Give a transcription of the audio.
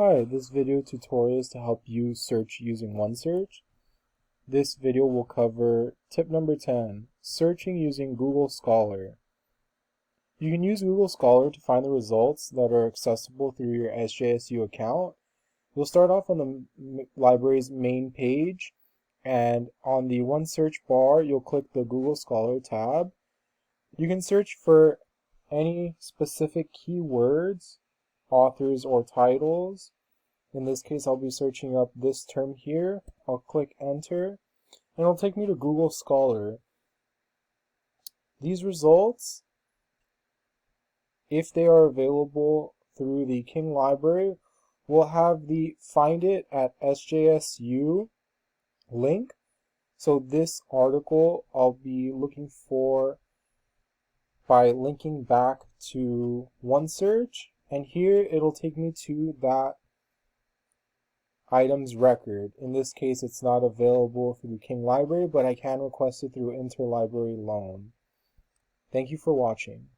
Hi, this video tutorial is to help you search using OneSearch. This video will cover tip number 10, searching using Google Scholar. You can use Google Scholar to find the results that are accessible through your SJSU account. You'll start off on the library's main page, and on the OneSearch bar, you'll click the Google Scholar tab. You can search for any specific keywords, authors, or titles. In this case, I'll be searching up this term here. I'll click enter, and it'll take me to Google Scholar. These results, if they are available through the King Library, will have the Find It at SJSU link. So this article I'll be looking for by linking back to OneSearch, and here it'll take me to that item's record. In this case, it's not available through King Library, but I can request it through Interlibrary Loan. Thank you for watching.